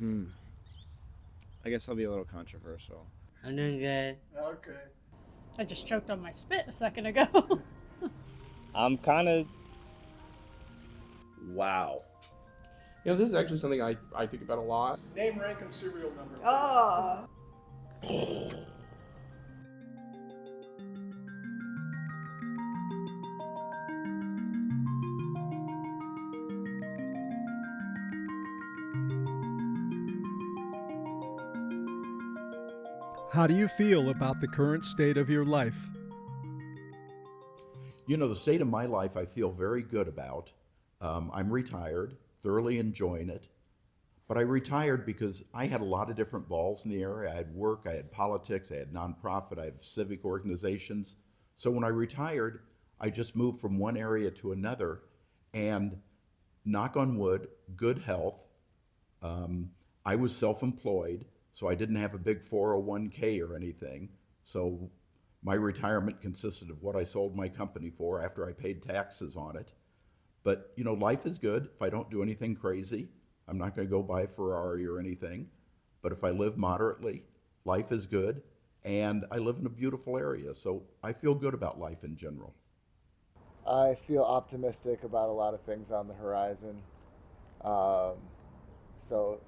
I guess I'll be a little controversial. I'm doing good. Okay. I just choked on my spit a second ago. I'm kind of. Wow. This is actually something I think about a lot. Name, rank, and serial number. Oh. How do you feel about the current state of your life? The state of my life I feel very good about. I'm retired, thoroughly enjoying it. But I retired because I had a lot of different balls in the air. I had work, I had politics, I had nonprofit, I have civic organizations. So when I retired, I just moved from one area to another, and knock on wood, good health. I was self-employed, so I didn't have a big 401k or anything. So my retirement consisted of what I sold my company for after I paid taxes on it. But, life is good. If I don't do anything crazy, I'm not going to go buy a Ferrari or anything. But if I live moderately, life is good. And I live in a beautiful area, so I feel good about life in general. I feel optimistic about a lot of things on the horizon. Um, so,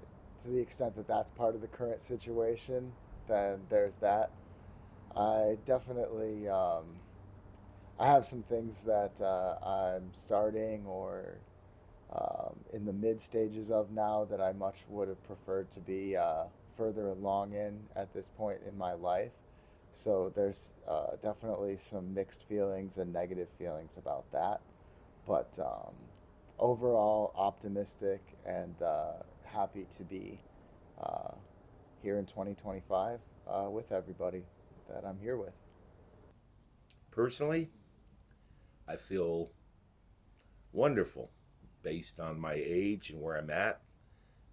to the extent that that's part of the current situation, then there's that. I definitely, I have some things that I'm starting or in the mid stages of now that I much would have preferred to be further along in at this point in my life. So there's definitely some mixed feelings and negative feelings about that. But overall, optimistic and happy to be here in 2025 with everybody that I'm here with. Personally, I feel wonderful based on my age and where I'm at,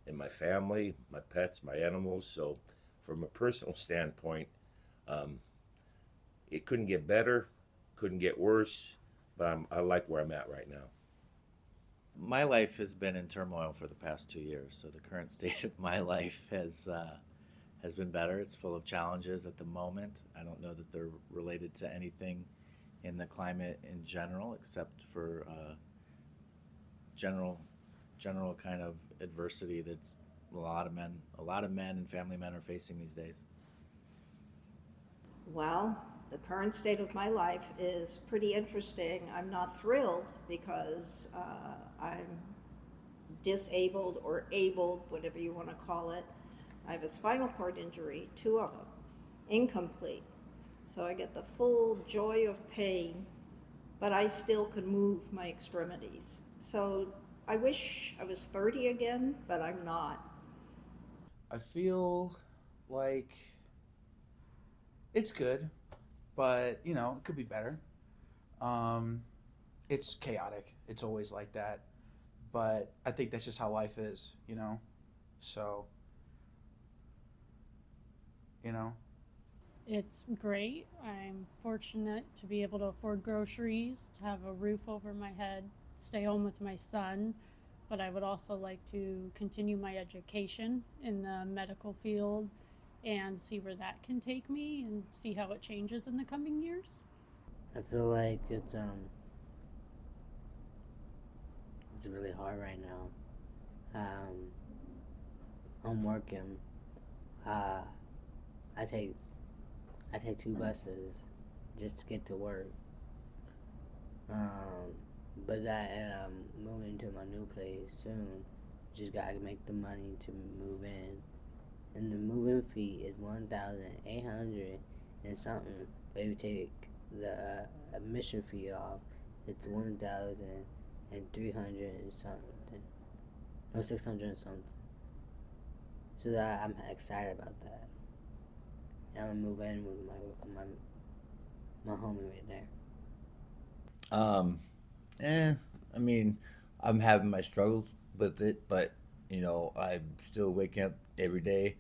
and my family, my pets, my animals. So from a personal standpoint, it couldn't get better, couldn't get worse, but I like where I'm at right now. My life has been in turmoil for the past 2 years, so the current state of my life has been better. It's full of challenges at the moment. I don't know that they're related to anything in the climate in general, except for general kind of adversity that's a lot of men and family men are facing these days. Well, the current state of my life is pretty interesting. I'm not thrilled because I'm disabled or abled, whatever you want to call it. I have a spinal cord injury, 2 of them, incomplete. So I get the full joy of pain, but I still can move my extremities. So I wish I was 30 again, but I'm not. I feel like it's good, but it could be better. It's chaotic. It's always like that. But I think that's just how life is, So, It's great. I'm fortunate to be able to afford groceries, to have a roof over my head, stay home with my son, but I would also like to continue my education in the medical field and see where that can take me and see how it changes in the coming years. I feel like it's really hard right now. I'm working. I take 2 buses just to get to work. But I'm moving to my new place soon. Just gotta make the money to move in. And the moving fee is $1,800 and something. But if you take the admission fee off, it's $1,300 and something. No, $600 and something. So that I'm excited about that. And I'm gonna move in with my homie right there. I mean, I'm having my struggles with it, but I'm still waking up every day,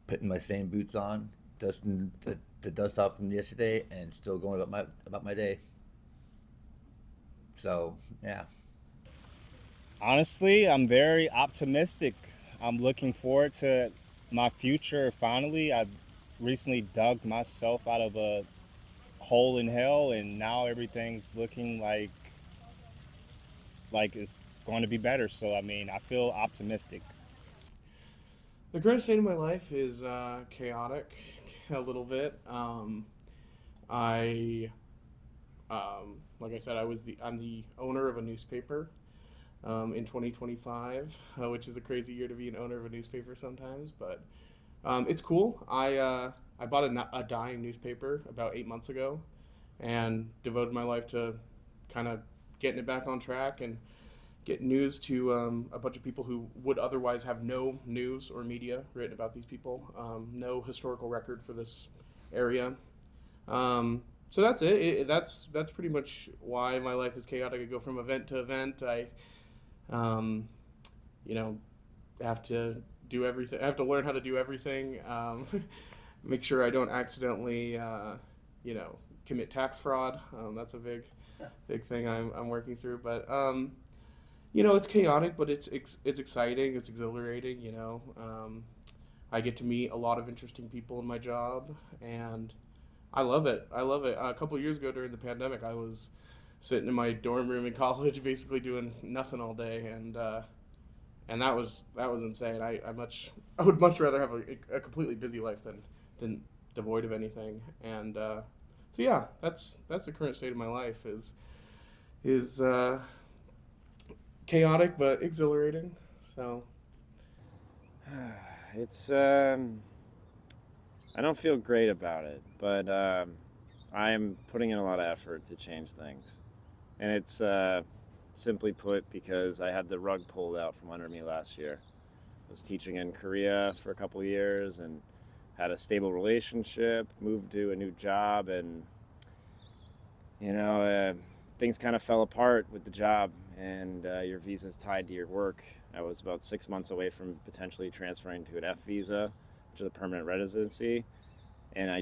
putting my same boots on, dusting the dust off from yesterday, and still going about my day. So yeah. Honestly, I'm very optimistic. I'm looking forward to my future. Finally, I've recently dug myself out of a hole in hell, and now everything's looking like it's going to be better. So I mean, I feel optimistic. The current state of my life is chaotic, a little bit. I, like I said, I'm the owner of a newspaper in 2025, which is a crazy year to be an owner of a newspaper sometimes, but it's cool. I bought a dying newspaper about 8 months ago, and devoted my life to kind of getting it back on track and get news to a bunch of people who would otherwise have no news or media written about these people, no historical record for this area. So that's it. That's pretty much why my life is chaotic. I go from event to event. I, um, you know, have to do everything. I have to learn how to do everything. Make sure I don't accidentally, commit tax fraud. That's a big thing I'm working through. But it's chaotic, but it's exciting. It's exhilarating. I get to meet a lot of interesting people in my job, and I love it. I love it. A couple of years ago during the pandemic, I was sitting in my dorm room in college, basically doing nothing all day, and that was insane. I would much rather have a completely busy life than devoid of anything. And so yeah, that's the current state of my life is chaotic but exhilarating. So It's I don't feel great about it, but I'm putting in a lot of effort to change things, and it's simply put because I had the rug pulled out from under me last year. I was teaching in Korea for a couple of years and had a stable relationship, moved to a new job, and things kind of fell apart with the job, and your visa's tied to your work. I was about 6 months away from potentially transferring to an F visa, which is a permanent residency, and I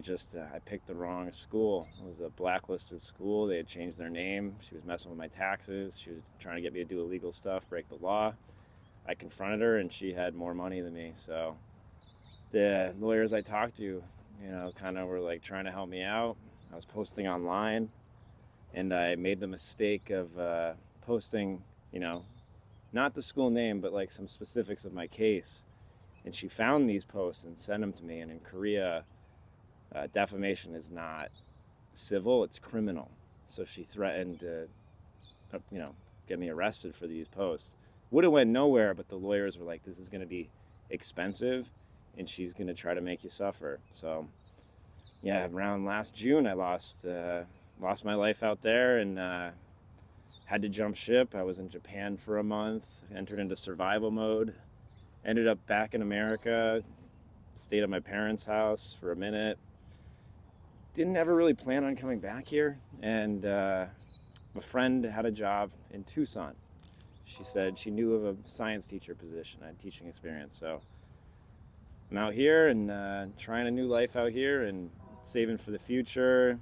picked the wrong school. It was a blacklisted school. They had changed their name. She was messing with my taxes. She was trying to get me to do illegal stuff, break the law. I confronted her, and she had more money than me, so the lawyers I talked to, kind of were like trying to help me out. I was posting online, and I made the mistake of posting, not the school name, but like some specifics of my case. And she found these posts and sent them to me. And in Korea, defamation is not civil, it's criminal. So she threatened to, get me arrested for these posts. Would have went nowhere, but the lawyers were like, this is going to be expensive, and she's going to try to make you suffer. So, yeah, around last June, I lost my life out there, and had to jump ship. I was in Japan for a month, entered into survival mode, ended up back in America, stayed at my parents' house for a minute. Didn't ever really plan on coming back here, and a friend had a job in Tucson. She said she knew of a science teacher position. I had teaching experience, so I'm out here and trying a new life out here and saving for the future,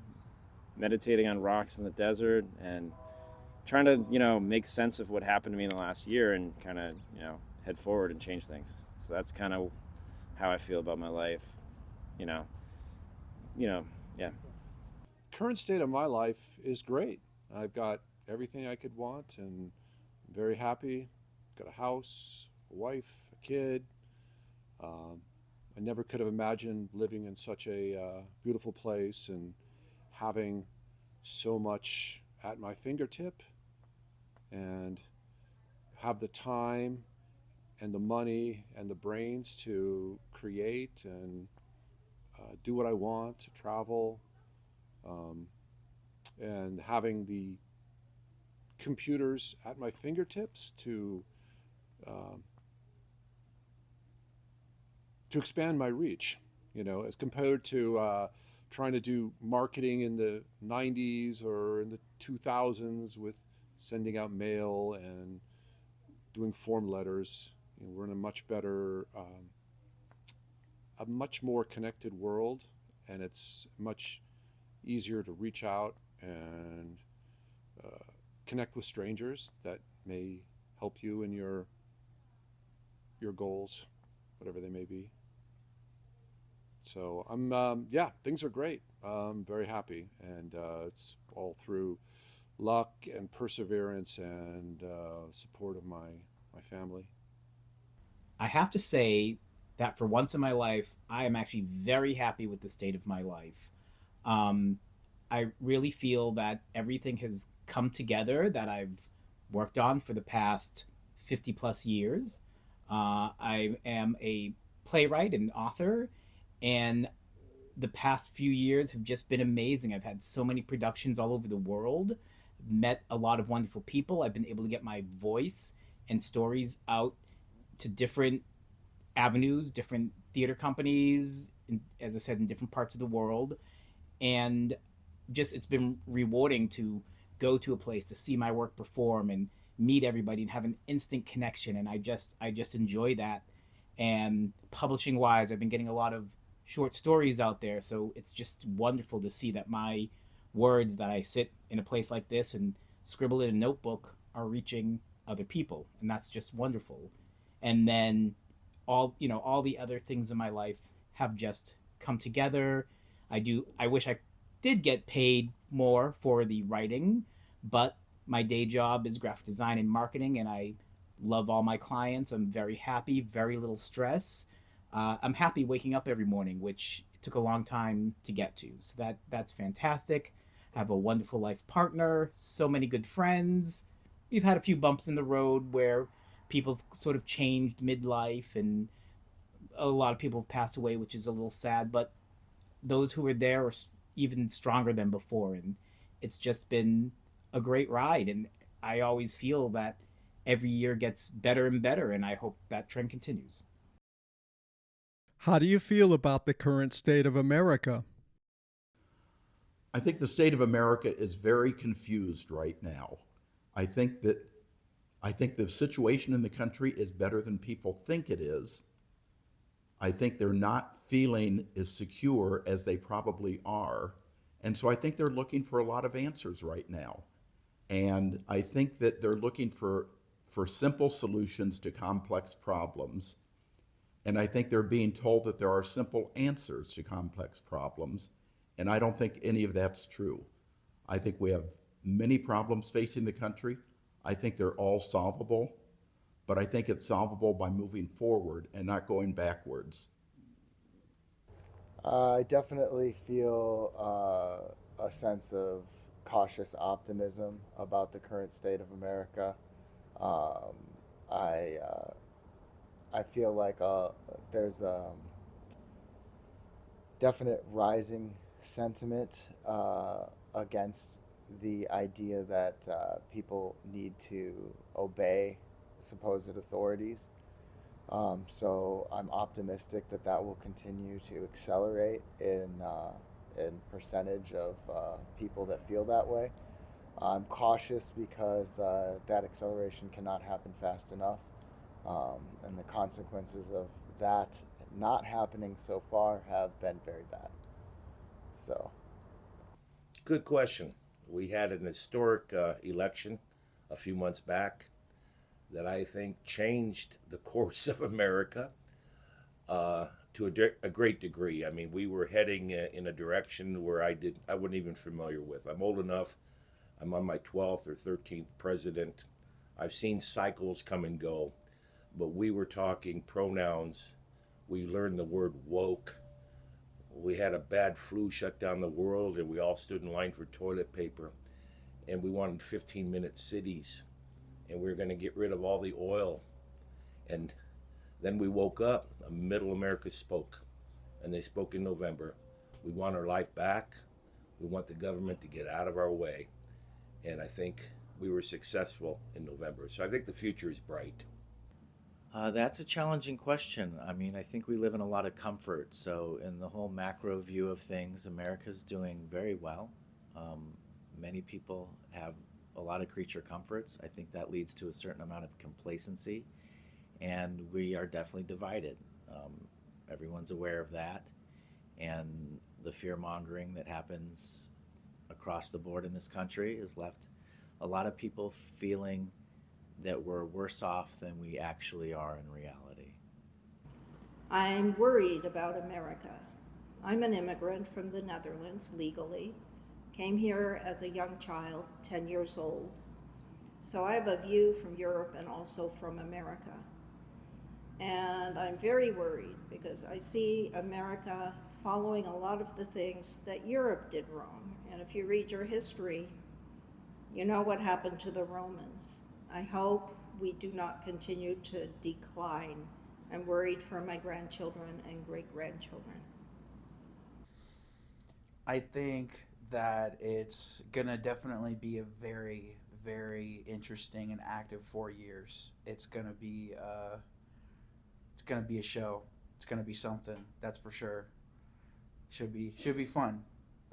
meditating on rocks in the desert, and trying to, make sense of what happened to me in the last year and kind of, head forward and change things. So that's kind of how I feel about my life, yeah. Current state of my life is great. I've got everything I could want and I'm very happy. Got a house, a wife, a kid. I never could have imagined living in such a beautiful place and having so much at my fingertip and have the time and the money and the brains to create and do what I want, to travel, and having the computers at my fingertips to expand my reach, as compared to trying to do marketing in the 90s or in the 2000s with sending out mail and doing form letters. We're in a much better, a much more connected world, and it's much easier to reach out and connect with strangers that may help you in your your goals, whatever they may be. So yeah, things are great. I'm very happy, and it's all through luck and perseverance and support of my family. I have to say that for once in my life, I am actually very happy with the state of my life. Um, I really feel that everything has come together that I've worked on for the past 50 plus years. I am a playwright and author, and the past few years have just been amazing. I've had so many productions all over the world, met a lot of wonderful people. I've been able to get my voice and stories out to different avenues, different theater companies, as I said, in different parts of the world. And just it's been rewarding to go to a place to see my work perform and meet everybody and have an instant connection. And I just enjoy that. And publishing wise, I've been getting a lot of short stories out there, so it's just wonderful to see that my words that I sit in a place like this and scribble in a notebook are reaching other people, and that's just wonderful. And then all the other things in my life have just come together. I wish I did get paid more for the writing, but my day job is graphic design and marketing, and I love all my clients. I'm very happy, very little stress. I'm happy waking up every morning, which took a long time to get to. So that's fantastic. I have a wonderful life partner, so many good friends. We've had a few bumps in the road where people have sort of changed midlife, and a lot of people have passed away, which is a little sad. But those who were there are even stronger than before, and it's just been a great ride. And I always feel that every year gets better and better, and I hope that trend continues. How do you feel about the current state of America? I think the state of America is very confused right now. I think that I think the situation in the country is better than people think it is. I think they're not feeling as secure as they probably are. And so I think they're looking for a lot of answers right now. And I think that they're looking for simple solutions to complex problems. And I think they're being told that there are simple answers to complex problems. And I don't think any of that's true. I think we have many problems facing the country. I think they're all solvable, but I think it's solvable by moving forward and not going backwards. I definitely feel a sense of cautious optimism about the current state of America. Um, I I feel like there's definite rising sentiment against the idea that people need to obey supposed authorities. So I'm optimistic that that will continue to accelerate in percentage of people that feel that way. I'm cautious because that acceleration cannot happen fast enough, and the consequences of that not happening so far have been very bad. So, Good question. We had an historic election a few months back that I think changed the course of America to a great degree. I mean, we were heading in a direction where I wasn't even familiar with. I'm old enough. I'm on my 12th or 13th president. I've seen cycles come and go, but we were talking pronouns. We learned the word woke. We had a bad flu shut down the world, and we all stood in line for toilet paper. And we wanted 15-minute cities, and we were going to get rid of all the oil. And then we woke up, middle America spoke, and they spoke in November. We want our life back. We want the government to get out of our way. And I think we were successful in November. So I think the future is bright. That's a challenging question. I mean, I think we live in a lot of comfort. So, in the whole macro view of things, America's doing very well. Many people have a lot of creature comforts. I think that leads to a certain amount of complacency, and we are definitely divided. Everyone's aware of that, and the fear mongering that happens across the board in this country has left a lot of people feeling that we're worse off than we actually are in reality. I'm worried about America. I'm an immigrant from the Netherlands legally, came here as a young child, 10 years old. So I have a view from Europe and also from America. And I'm very worried because I see America following a lot of the things that Europe did wrong. And if you read your history, you know what happened to the Romans. I hope we do not continue to decline. I'm worried for my grandchildren and great-grandchildren. I think that it's gonna definitely be a very, very interesting and active 4 years. It's gonna be a show. It's gonna be something. That's for sure. Should be fun.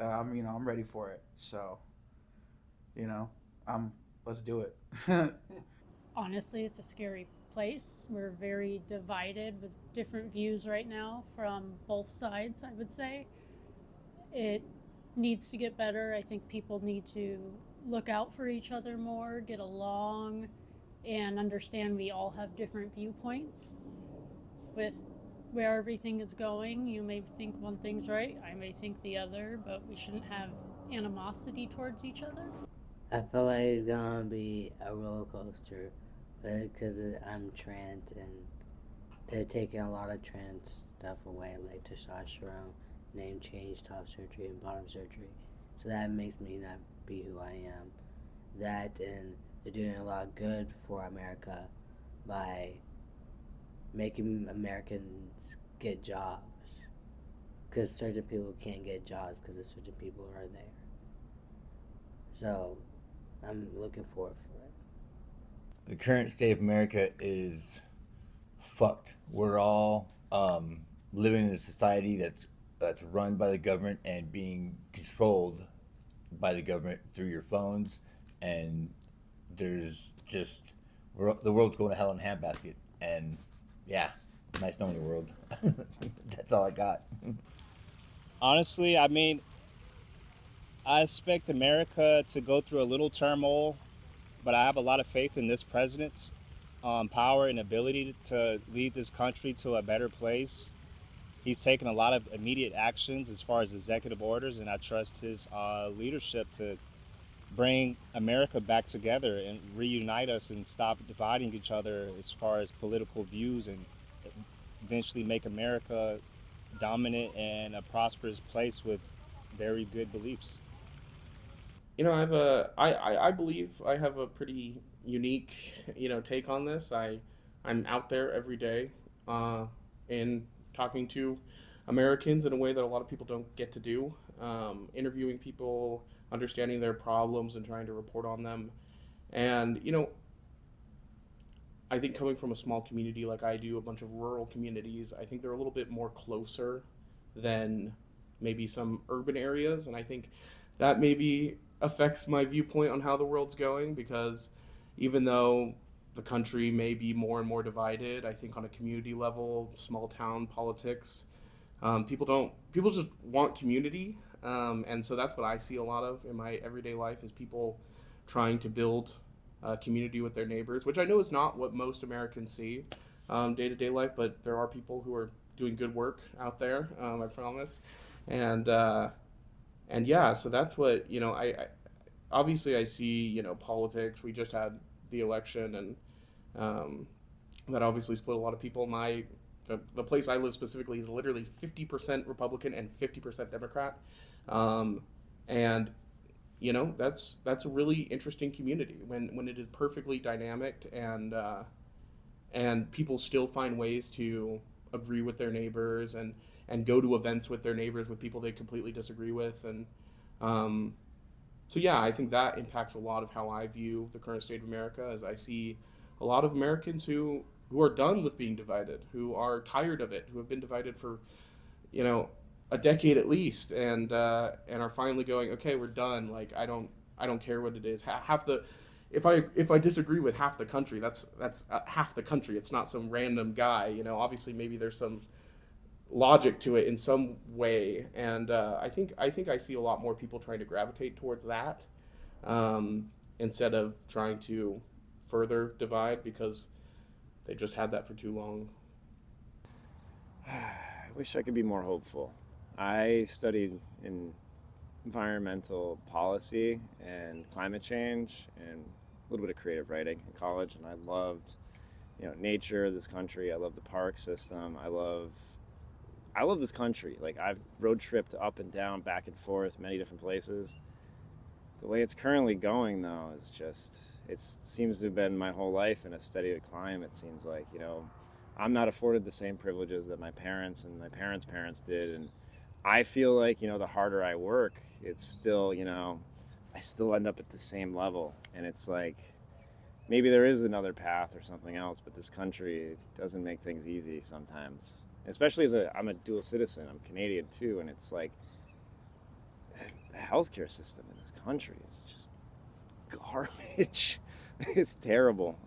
I'm ready for it. So, let's do it. Honestly, it's a scary place. We're very divided with different views right now from both sides, I would say. It needs to get better. I think people need to look out for each other more, get along, and understand we all have different viewpoints. With where everything is going, you may think one thing's right, I may think the other, but we shouldn't have animosity towards each other. I feel like it's gonna be a roller coaster, because I'm trans and they're taking a lot of trans stuff away, like testosterone, name change, top surgery, and bottom surgery. So that makes me not be who I am. That, and they're doing a lot of good for America by making Americans get jobs. Because certain people can't get jobs because certain people are there. So I'm looking forward for it. The current state of America is fucked. We're all living in a society that's run by the government and being controlled by the government through your phones, and there's just the world's going to hell in a handbasket. And yeah, nice knowing the world. That's all I got. Honestly, I mean, I expect America to go through a little turmoil, but I have a lot of faith in this president's power and ability to lead this country to a better place. He's taken a lot of immediate actions as far as executive orders, and I trust his leadership to bring America back together and reunite us and stop dividing each other as far as political views, and eventually make America dominant and a prosperous place with very good beliefs. I believe I have a pretty unique, take on this. I'm out there every day, and talking to Americans in a way that a lot of people don't get to do. Interviewing people, understanding their problems, and trying to report on them. And I think coming from a small community like I do, a bunch of rural communities, I think they're a little bit more closer than maybe some urban areas, and I think that maybe affects my viewpoint on how the world's going, because even though the country may be more and more divided, I think on a community level, small town politics, people just want community, and so that's what I see a lot of in my everyday life, is people trying to build community with their neighbors, which I know is not what most Americans see day-to-day life, but there are people who are doing good work out there, I promise. And yeah, so that's what, I obviously I see, politics. We just had the election, and that obviously split a lot of people. The place I live specifically is literally 50% Republican and 50% Democrat. And that's a really interesting community when it is perfectly dynamic, and people still find ways to agree with their neighbors and go to events with their neighbors with people they completely disagree with. And so yeah, I think that impacts a lot of how I view the current state of America, as I see a lot of Americans who are done with being divided, who are tired of it, who have been divided for a decade at least, and are finally going, okay, we're done. Like, I don't care what it is. If I disagree with half the country, that's half the country. It's not some random guy. Obviously maybe there's some logic to it in some way, and I think I see a lot more people trying to gravitate towards that, instead of trying to further divide, because they just had that for too long. I wish I could be more hopeful. I studied in environmental policy and climate change and a little bit of creative writing in college, and I loved, nature, this country. I love the park system. I love this country. Like, I've road tripped up and down, back and forth, many different places. The way it's currently going, though, is just, it seems to have been my whole life in a steady decline. It seems like, I'm not afforded the same privileges that my parents and my parents' parents did. And I feel like, the harder I work, it's still, I still end up at the same level. And it's like, maybe there is another path or something else, but this country doesn't make things easy sometimes. Especially I'm a dual citizen, I'm Canadian too, and it's like, the healthcare system in this country is just garbage. It's terrible.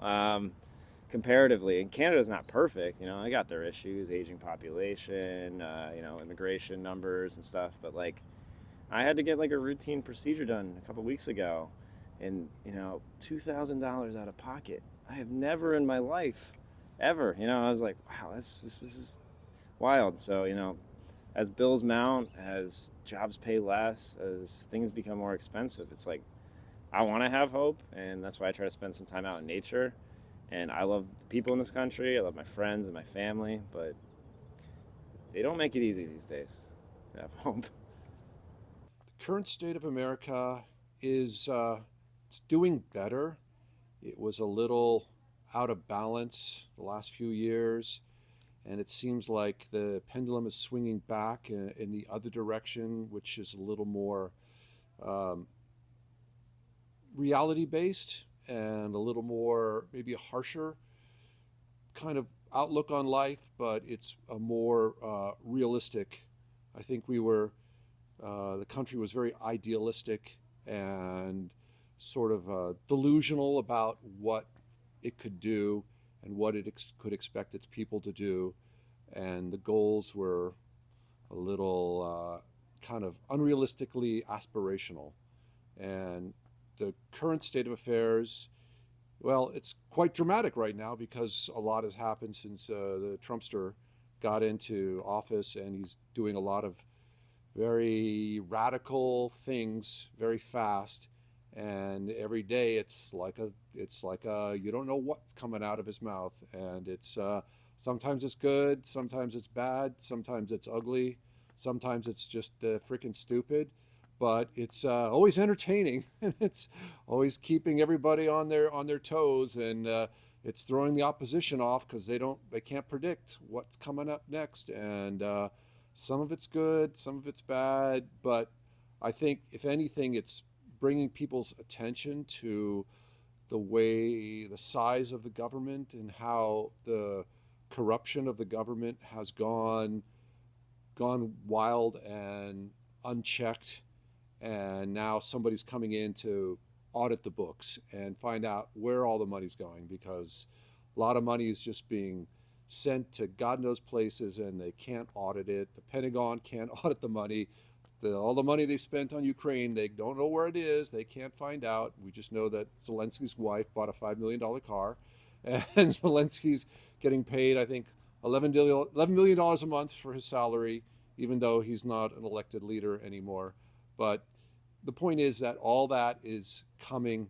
Comparatively, and Canada's not perfect. They got their issues, aging population, immigration numbers and stuff. But like, I had to get like a routine procedure done a couple weeks ago, and $2,000 out of pocket. I have never in my life, ever. I was like, wow, this is wild. So as bills mount, as jobs pay less, as things become more expensive, it's like, I want to have hope, and that's why I try to spend some time out in nature. And I love the people in this country. I love my friends and my family, but they don't make it easy these days to have hope. The current state of America is it's doing better. It was a little out of balance the last few years, and it seems like the pendulum is swinging back in the other direction, which is a little more reality-based and a little more, maybe a harsher kind of outlook on life, but it's a more realistic. I think the country was very idealistic and sort of delusional about what it could do and what it could expect its people to do. And the goals were a little kind of unrealistically aspirational. And the current state of affairs, well, it's quite dramatic right now because a lot has happened since the Trumpster got into office, and he's doing a lot of very radical things very fast. And every day it's like a you don't know what's coming out of his mouth, and it's sometimes it's good, sometimes it's bad, sometimes it's ugly, sometimes it's just freaking stupid. But it's always entertaining, and it's always keeping everybody on their toes, and it's throwing the opposition off because they can't predict what's coming up next. And some of it's good, some of it's bad, but I think if anything, it's bringing people's attention to the size of the government and how the corruption of the government has gone wild and unchecked. And now somebody's coming in to audit the books and find out where all the money's going, because a lot of money is just being sent to God knows places and they can't audit it. The Pentagon can't audit the money. All the money they spent on Ukraine, they don't know where it is. They can't find out. We just know that Zelensky's wife bought a $5 million car, and Zelensky's getting paid, I think, $11 million a month for his salary, even though he's not an elected leader anymore. But the point is that all that is coming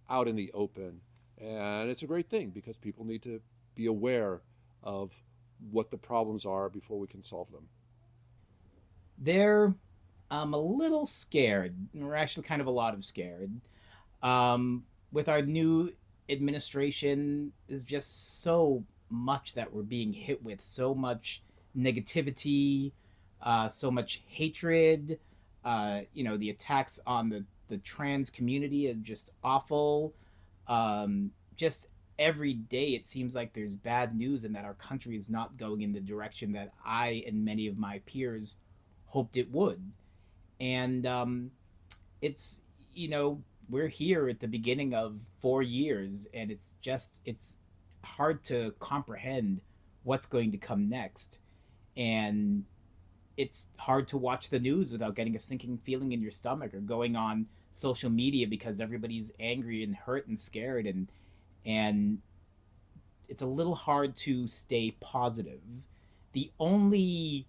out in the open. And it's a great thing because people need to be aware of what the problems are before we can solve them. They're a little scared. We're actually kind of a lot of scared. With our new administration, there's just so much that we're being hit with, so much negativity, so much hatred. The attacks on the trans community are just awful. Just every day it seems like there's bad news and that our country is not going in the direction that I and many of my peers hoped it would. And it's, we're here at the beginning of 4 years, and it's hard to comprehend what's going to come next. And it's hard to watch the news without getting a sinking feeling in your stomach, or going on social media because everybody's angry and hurt and scared, and it's a little hard to stay positive. The only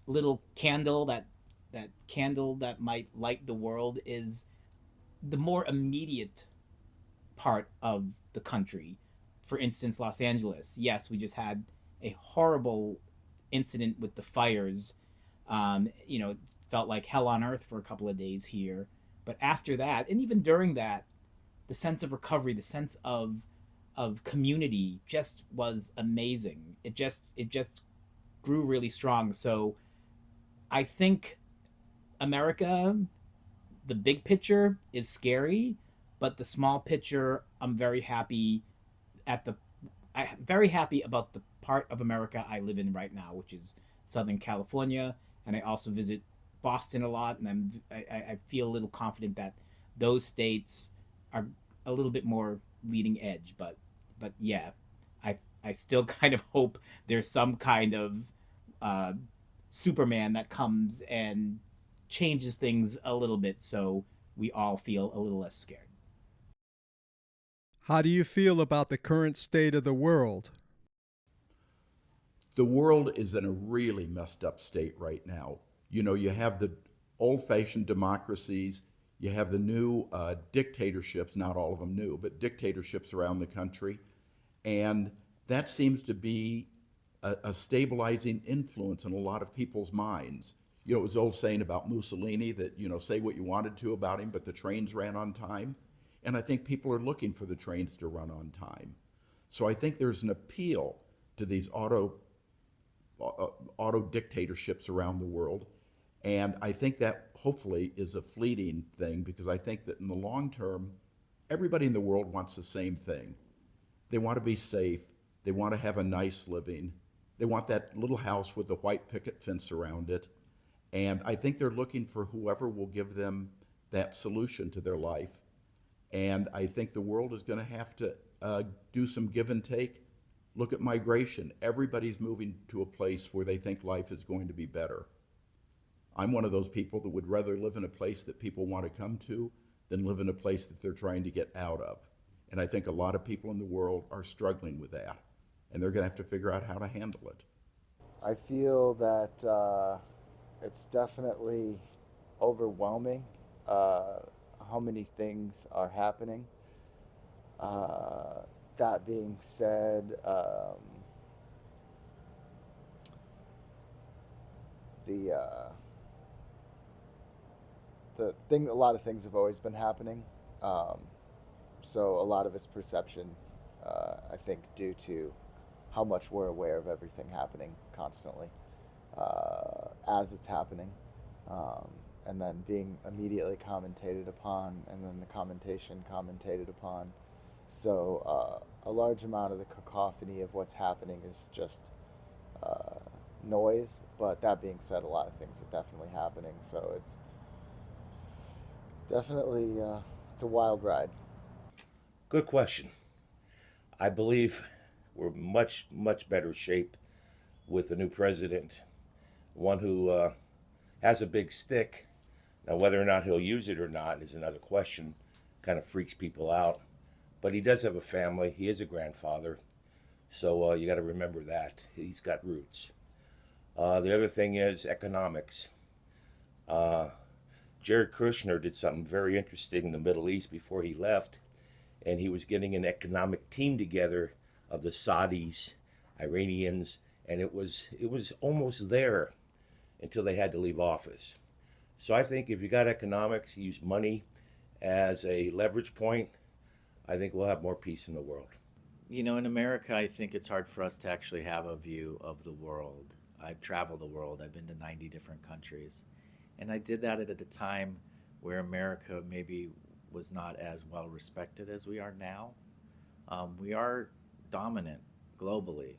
little candle that might light the world is the more immediate part of the country. For instance, Los Angeles. Yes, we just had a horrible incident with the fires. It felt like hell on earth for a couple of days here. But after that, and even during that, the sense of recovery, the sense of community just was amazing. It just grew really strong. So I think America, the big picture is scary, but the small picture, I'm very happy about the part of America I live in right now, which is Southern California, and I also visit Boston a lot, and I feel a little confident that those states are a little bit more leading edge. But yeah, I still kind of hope there's some kind of uh, Superman that comes and changes things a little bit, so we all feel a little less scared. How do you feel about the current state of the world? The world is in a really messed up state right now. You know, you have the old fashioned democracies, you have the new dictatorships, not all of them new, but dictatorships around the country. And that seems to be a stabilizing influence in a lot of people's minds. You know, it was the old saying about Mussolini that, you know, say what you wanted to about him, but the trains ran on time. And I think people are looking for the trains to run on time. So I think there's an appeal to these auto dictatorships around the world. And I think that hopefully is a fleeting thing, because I think that in the long term, everybody in the world wants the same thing. They want to be safe. They want to have a nice living. They want that little house with the white picket fence around it. And I think they're looking for whoever will give them that solution to their life. And I think the world is going to have to do some give and take. Look at migration. Everybody's moving to a place where they think life is going to be better. I'm one of those people that would rather live in a place that people want to come to than live in a place that they're trying to get out of. And I think a lot of people in the world are struggling with that, and they're going to have to figure out how to handle it. I feel that it's definitely overwhelming how many things are happening. That being said, the a lot of things have always been happening. So a lot of it's perception, I think, due to how much we're aware of everything happening constantly as it's happening, and then being immediately commentated upon, and then the commentation commentated upon. So a large amount of the cacophony of what's happening is just noise. But that being said, a lot of things are definitely happening. So it's definitely it's a wild ride. Good question. I believe we're much, much better shape with the new president, one who has a big stick. Now, whether or not he'll use it or not is another question. Kind of freaks people out. But he does have a family. He is a grandfather. So you got to remember that. He's got roots. The other thing is economics. Jared Kushner did something very interesting in the Middle East before he left. And he was getting an economic team together of the Saudis, Iranians, and it was almost there until they had to leave office. So I think if you got economics, use money as a leverage point, I think we'll have more peace in the world. You know, in America, I think it's hard for us to actually have a view of the world. I've traveled the world. I've been to 90 different countries. And I did that at a time where America maybe was not as well respected as we are now. We are dominant globally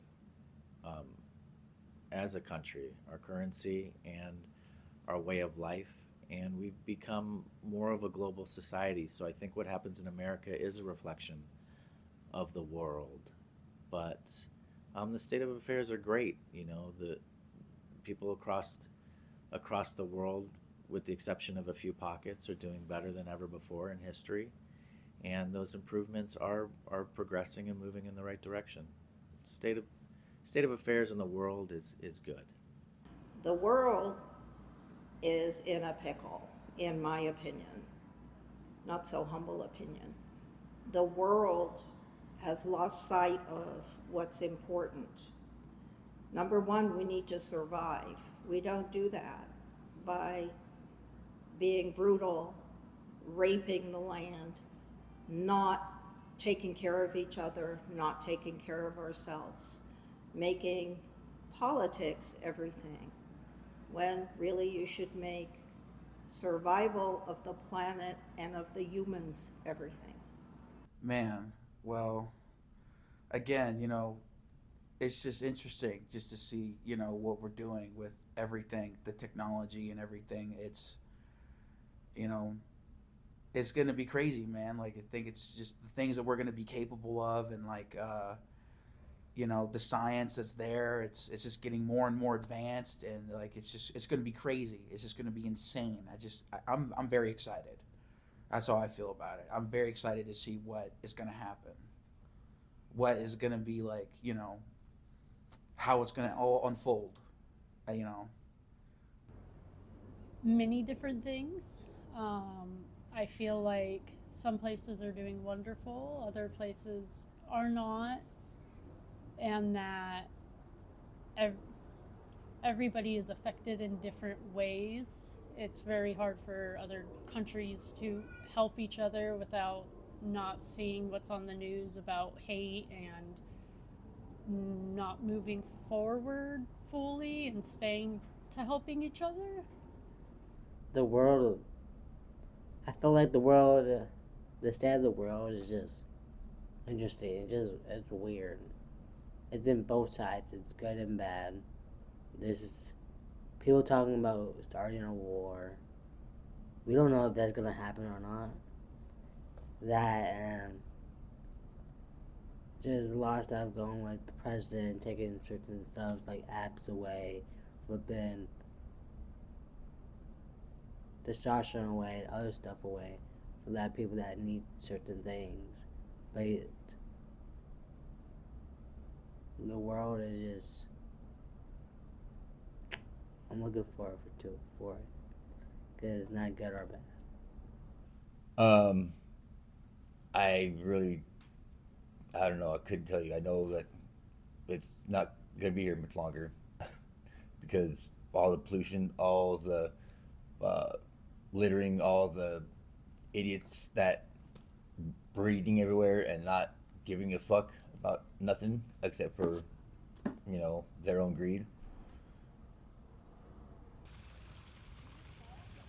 as a country, our currency and our way of life, and we've become more of a global society. So I think what happens in America is a reflection of the world. But the state of affairs are great. You know, the people across the world, with the exception of a few pockets, are doing better than ever before in history. And those improvements are progressing and moving in the right direction. State state of affairs in the world is good. The world is in a pickle, in my opinion, not so humble opinion. The world has lost sight of what's important. Number one, we need to survive. We don't do that by being brutal, raping the land, not taking care of each other, not taking care of ourselves, making politics everything, when really you should make survival of the planet and of the humans everything. Man, well, again, it's just interesting just to see, what we're doing with everything, the technology and everything. You know, it's going to be crazy, man. Like, I think it's just the things that we're going to be capable of, and like, the science that's there. It's just getting more and more advanced, and like, it's going to be crazy. It's just going to be insane. I'm very excited. That's how I feel about it. I'm very excited to see what is going to happen. What is going to be like, how it's going to all unfold, Many different things. I feel like some places are doing wonderful, other places are not, and that everybody is affected in different ways. It's very hard for other countries to help each other without not seeing what's on the news about hate and not moving forward fully and staying to helping each other. The world, I feel like the world, the state of the world is just interesting. It's weird. It's in both sides. It's good and bad. There's people talking about starting a war. We don't know if that's gonna happen or not. That and just a lot of stuff going with the president taking certain stuff like apps away, flipping testosterone away and other stuff away for that people that need certain things. But the world is just, I'm looking forward to it because it's not good or bad. I don't know. I couldn't tell you. I know that it's not going to be here much longer because all the pollution, all the littering, all the idiots that breeding everywhere and not giving a fuck about nothing except for, their own greed.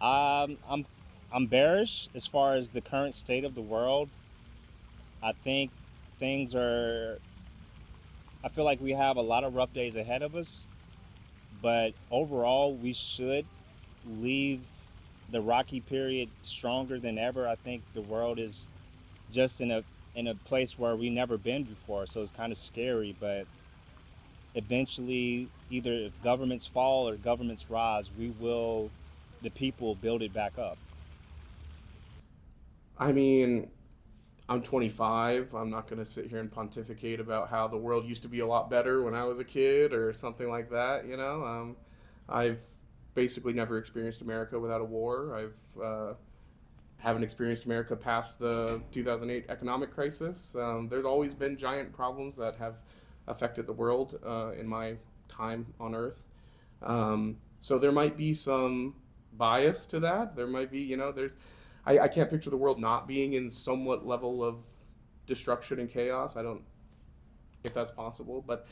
I'm bearish as far as the current state of the world. I think things are. I feel like we have a lot of rough days ahead of us, but overall, we should leave the rocky period stronger than ever. I think the world is just in a place where we never been before, so it's kind of scary. But eventually, either if governments fall or governments rise, the people build it back up. I mean, I'm 25. I'm not going to sit here and pontificate about how the world used to be a lot better when I was a kid or something like that. I've basically never experienced America without a war. Haven't experienced America past the 2008 economic crisis. There's always been giant problems that have affected the world in my time on Earth. So there might be some bias to that. There might be, I can't picture the world not being in somewhat level of destruction and chaos. I don't, if that's possible, but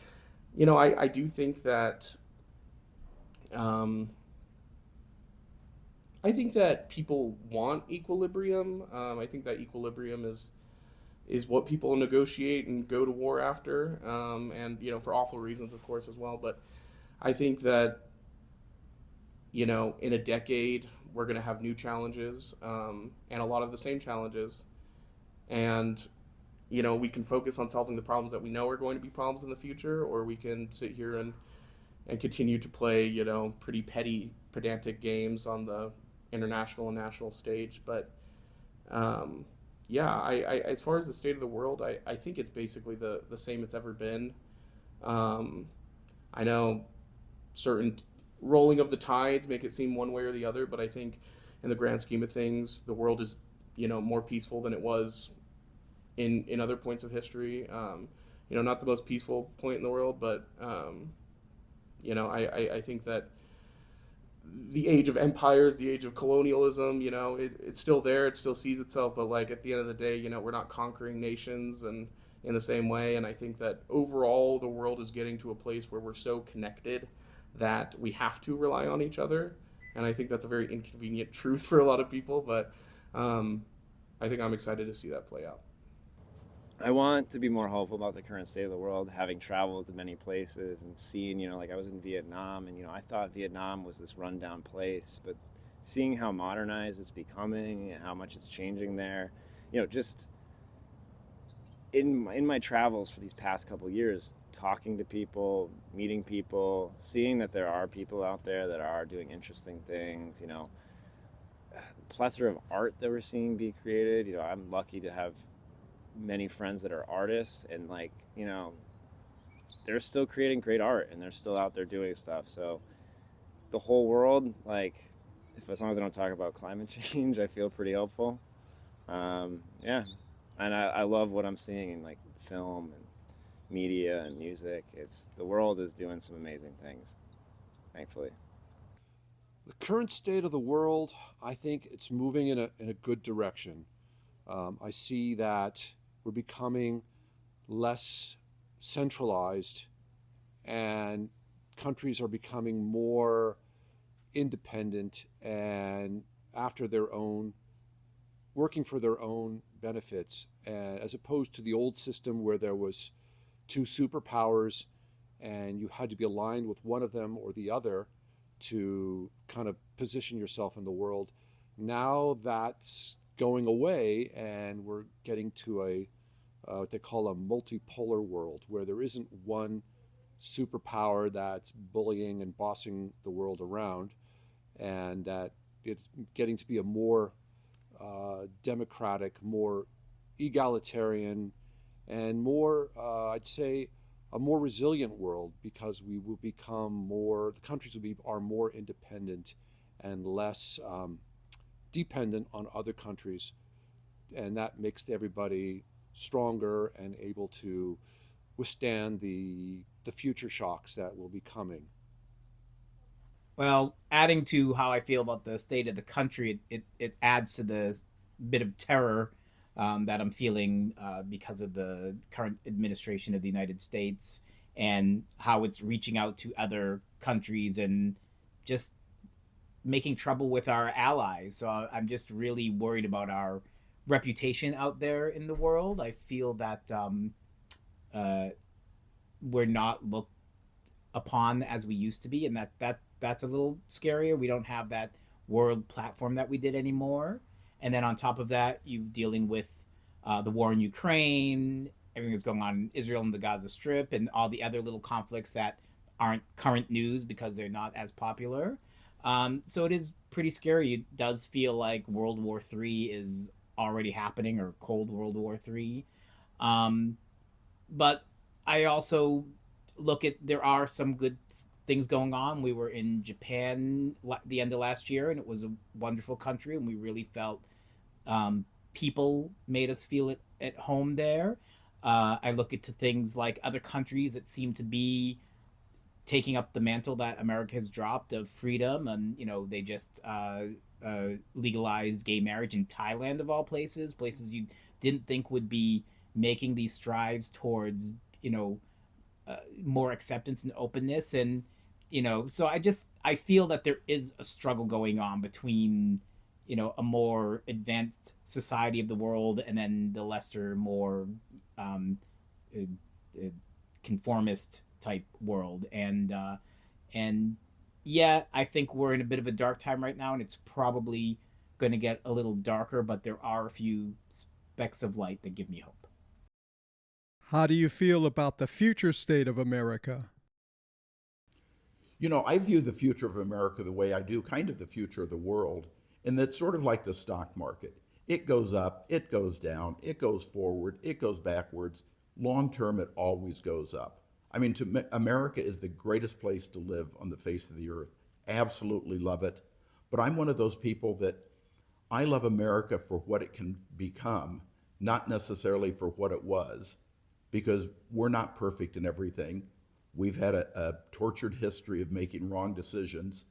I do think that, I think that people want equilibrium. I think that equilibrium is what people negotiate and go to war after, and for awful reasons, of course, as well. But I think that in a decade we're going to have new challenges, and a lot of the same challenges, and we can focus on solving the problems that we know are going to be problems in the future, or we can sit here and continue to play pretty petty, pedantic games on the international and national stage. But I as far as the state of the world, I think it's basically the same it's ever been. I know certain rolling of the tides make it seem one way or the other, but I think in the grand scheme of things, the world is, more peaceful than it was in other points of history. Not the most peaceful point in the world, but I think that the age of empires, the age of colonialism, it's still there. It still sees itself, but like at the end of the day, we're not conquering nations and in the same way. And I think that overall, the world is getting to a place where we're so connected that we have to rely on each other. And I think that's a very inconvenient truth for a lot of people, but I think I'm excited to see that play out. I want to be more hopeful about the current state of the world, having traveled to many places and seen, like I was in Vietnam and, I thought Vietnam was this rundown place, but seeing how modernized it's becoming and how much it's changing there, just in my travels for these past couple of years, talking to people, meeting people, seeing that there are people out there that are doing interesting things, the plethora of art that we're seeing be created. I'm lucky to have many friends that are artists, and they're still creating great art and they're still out there doing stuff. So the whole world, as long as I don't talk about climate change, I feel pretty hopeful. Yeah, and I love what I'm seeing in film and media and music. The world is doing some amazing things, thankfully. The current state of the world, I think it's moving in a good direction. I see that we're becoming less centralized, and countries are becoming more independent and working for their own benefits, as opposed to the old system where there was two superpowers and you had to be aligned with one of them or the other to kind of position yourself in the world. Now that's going away, and we're getting to what they call a multipolar world, where there isn't one superpower that's bullying and bossing the world around, and that it's getting to be a more democratic, more egalitarian, and more, I'd say, a more resilient world, because we will become the countries are more independent and less dependent on other countries, and that makes everybody stronger and able to withstand the future shocks that will be coming. Well, adding to how I feel about the state of the country, it adds to the bit of terror that I'm feeling because of the current administration of the United States and how it's reaching out to other countries and just making trouble with our allies. So I'm just really worried about our reputation out there in the world. I feel that we're not looked upon as we used to be, and that's a little scarier. We don't have that world platform that we did anymore. And then on top of that, you're dealing with the war in Ukraine, everything that's going on in Israel and the Gaza Strip, and all the other little conflicts that aren't current news because they're not as popular. So it is pretty scary. It does feel like World War III is already happening, or Cold World War III. But I also look at, there are some good things going on. We were in Japan the end of last year, and it was a wonderful country, and we really felt people made us feel at home there. I look at things like other countries that seem to be taking up the mantle that America has dropped of freedom, and they just legalized gay marriage in Thailand, of all places you didn't think would be making these strides towards more acceptance and openness. And so I feel that there is a struggle going on between a more advanced society of the world and then the lesser, more conformist type world. And yeah, I think we're in a bit of a dark time right now, and it's probably going to get a little darker, but there are a few specks of light that give me hope. How do you feel about the future state of America? I view the future of America the way I do kind of the future of the world, and that's sort of like the stock market. It goes up, it goes down, it goes forward, it goes backwards. Long term, it always goes up. I mean, America is the greatest place to live on the face of the earth. Absolutely love it. But I'm one of those people that I love America for what it can become, not necessarily for what it was, because we're not perfect in everything. We've had a tortured history of making wrong decisions.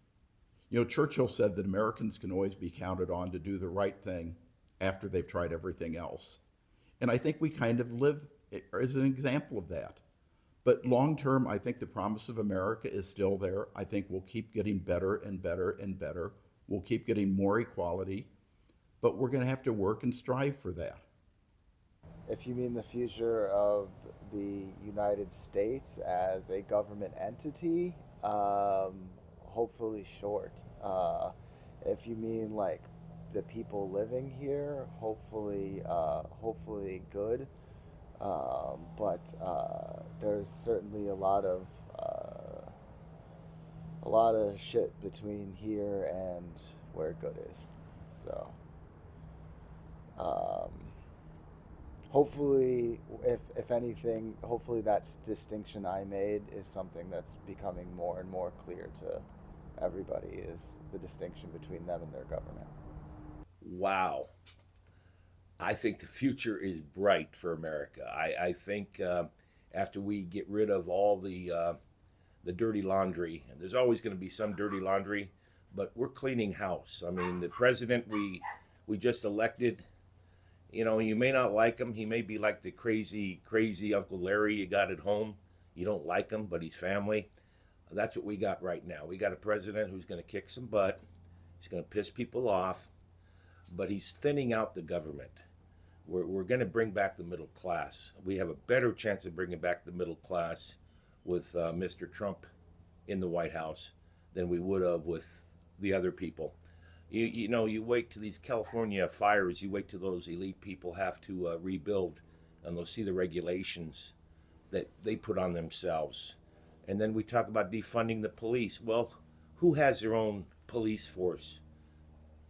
You know, Churchill said that Americans can always be counted on to do the right thing after they've tried everything else. And I think we kind of live as an example of that. But long term, I think the promise of America is still there. I think we'll keep getting better and better and better. We'll keep getting more equality, but we're going to have to work and strive for that. If you mean the future of the United States as a government entity, hopefully short. If you mean like the people living here, hopefully good. But there's certainly a lot of shit between here and where good is. So hopefully, if anything, hopefully that distinction I made is something that's becoming more and more clear to everybody, is the distinction between them and their government. Wow. I think the future is bright for America. I think after we get rid of all the dirty laundry, and there's always going to be some dirty laundry, but we're cleaning house. I mean, the president we just elected, you know, you may not like him. He may be like the crazy Uncle Larry you got at home. You don't like him, but he's family. That's what we got right now. We got a president who's going to kick some butt. He's going to piss people off, but he's thinning out the government. We're going to bring back the middle class. We have a better chance of bringing back the middle class with Mr. Trump in the White House than we would have with the other people. You know, you wait to these California fires, you wait till those elite people have to rebuild, and they'll see the regulations that they put on themselves. And then we talk about defunding the police. Well, who has their own police force?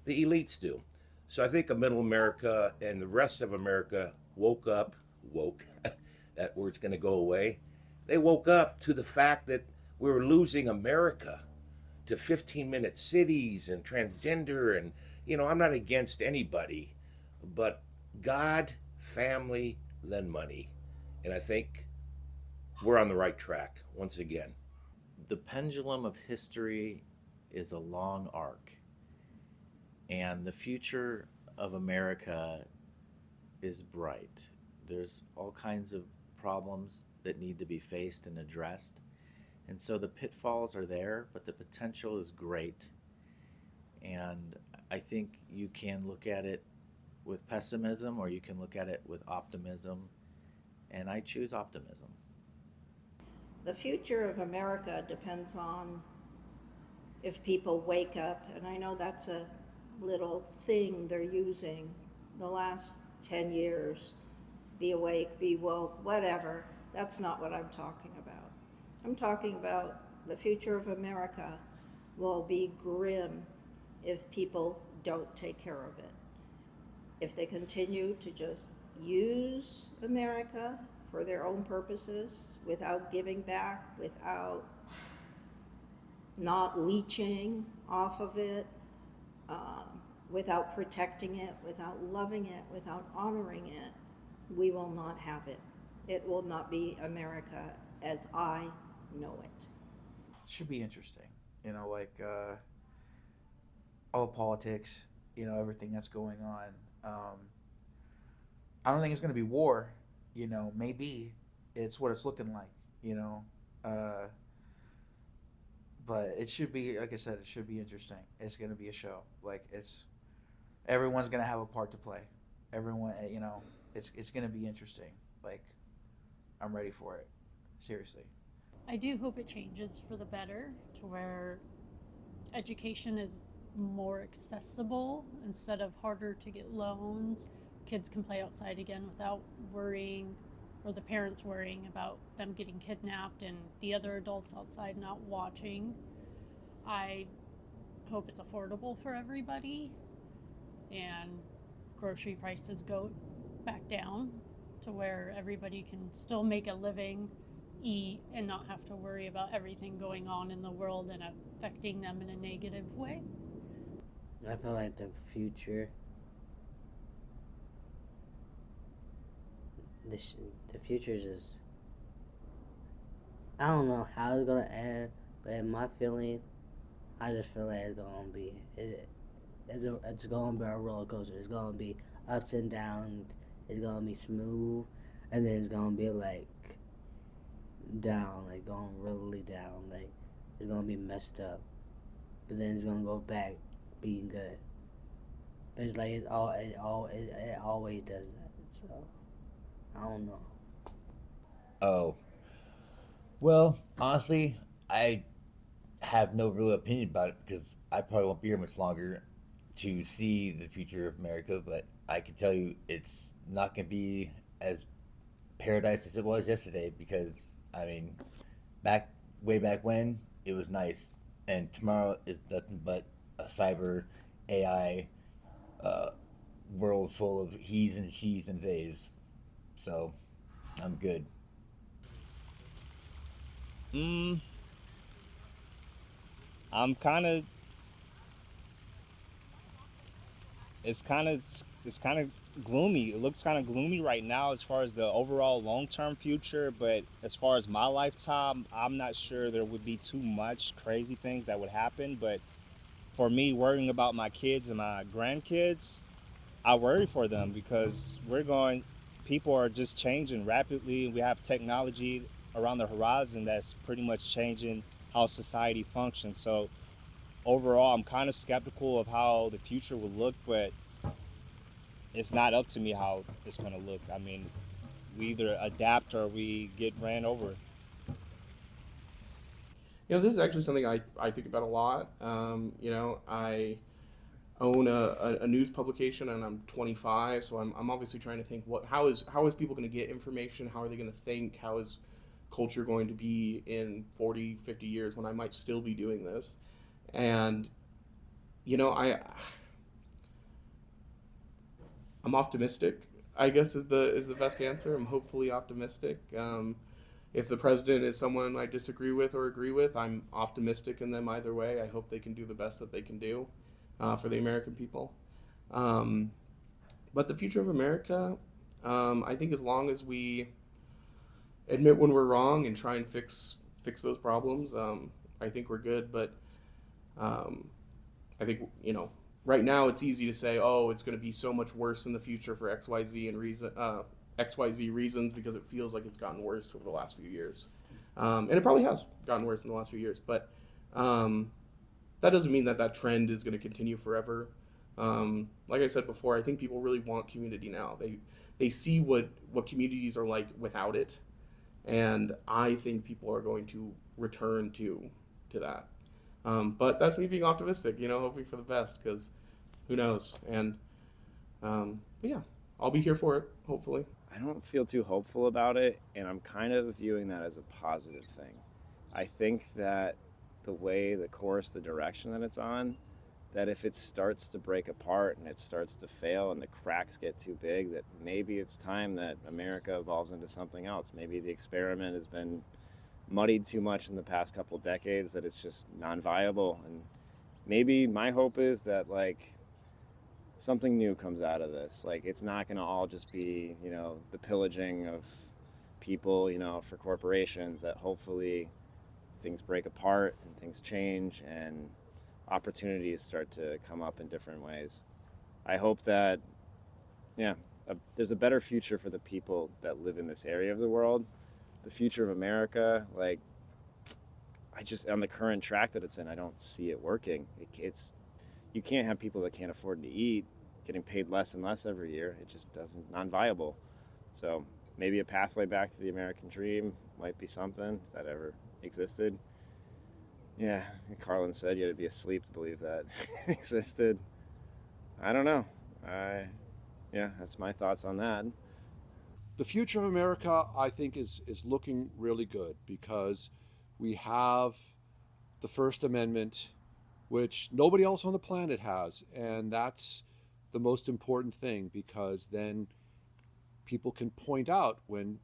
The elites do. So I think a middle America and the rest of America woke, that word's going to go away. They woke up to the fact that we were losing America to 15-minute cities and transgender. And, you know, I'm not against anybody, but God, family, then money. And I think we're on the right track once again. The pendulum of history is a long arc. And the future of America is bright. There's all kinds of problems that need to be faced and addressed. And so the pitfalls are there, but the potential is great. And I think you can look at it with pessimism or you can look at it with optimism. And I choose optimism. The future of America depends on if people wake up, and I know that's a little thing they're using the last 10 years, be awake, be woke, whatever. That's not what I'm talking about. I'm talking about the future of America will be grim if people don't take care of it. If they continue to just use America for their own purposes without giving back, without not leeching off of it, without protecting it, without loving it, without honoring it, we will not have it. It will not be America as I know it. Should be interesting, you know, like all the politics, you know, everything that's going on. I don't think it's going to be war, you know, maybe it's what it's looking like, you know. But it should be, like I said, it should be interesting. It's going to be a show. Like, everyone's going to have a part to play. Everyone, you know, it's going to be interesting. Like, I'm ready for it. Seriously. I do hope it changes for the better to where education is more accessible instead of harder to get loans. Kids can play outside again without worrying, or the parents worrying about them getting kidnapped and the other adults outside not watching. I hope it's affordable for everybody and grocery prices go back down to where everybody can still make a living eat and not have to worry about everything going on in the world and affecting them in a negative way. I feel like the future is just, I don't know how it's gonna end, but in my feeling, I just feel like it's gonna be a roller coaster. It's gonna be ups and downs. It's gonna be smooth, and then it's gonna be like down, like going really down. Like it's gonna be messed up, but then it's gonna go back being good. But it's like it always does that. So I don't know. Oh, well, honestly, I have no real opinion about it because I probably won't be here much longer to see the future of America. But I can tell you, it's not going to be as paradise as it was yesterday because I mean, back way back when it was nice, and tomorrow is nothing but a cyber AI world full of he's and she's and theys. So I'm good. Mm, I'm kind of. It's kind of gloomy. It looks kind of gloomy right now as far as the overall long-term future, but as far as my lifetime, I'm not sure there would be too much crazy things that would happen. But for me, worrying about my kids and my grandkids, I worry for them because people are just changing rapidly. We have technology around the horizon that's pretty much changing how society functions. So overall, I'm kind of skeptical of how the future will look, but it's not up to me how it's going to look. I mean, we either adapt or we get ran over. This is actually something I think about a lot. I own a news publication and I'm 25, so I'm obviously trying to think how is people going to get information? How are they going to think? How is culture going to be in 40, 50 years when I might still be doing this? And I'm optimistic, I guess is the best answer. I'm hopefully optimistic. If the president is someone I disagree with or agree with, I'm optimistic in them either way. I hope they can do the best that they can do for the American people. But the future of America, I think as long as we admit when we're wrong and try and fix those problems, I think we're good. But I think right now it's easy to say, oh, it's going to be so much worse in the future for XYZ reasons because it feels like it's gotten worse over the last few years, and it probably has gotten worse in the last few years. But that doesn't mean that trend is going to continue forever. Like I said before, I think people really want community now. They see what communities are like without it, and I think people are going to return to that. But that's me being optimistic, hoping for the best, because who knows? And but yeah, I'll be here for it, hopefully. I don't feel too hopeful about it, and I'm kind of viewing that as a positive thing. I think that the direction that it's on, that if it starts to break apart and it starts to fail and the cracks get too big, that maybe it's time that America evolves into something else. Maybe the experiment has been muddied too much in the past couple of decades that it's just non-viable. And maybe my hope is that something new comes out of this. It's not going to all just be, the pillaging of people, for corporations, that hopefully things break apart and things change and opportunities start to come up in different ways. I hope that, there's a better future for the people that live in this area of the world. The future of America, on the current track that it's in, I don't see it working. You can't have people that can't afford to eat getting paid less and less every year. It just non-viable. So maybe a pathway back to the American dream might be something, if that ever existed. Yeah, Carlin said you had to be asleep to believe that existed. I don't know. That's my thoughts on that. The future of America, I think, is looking really good because we have the First Amendment, which nobody else on the planet has. And that's the most important thing, because then people can point out when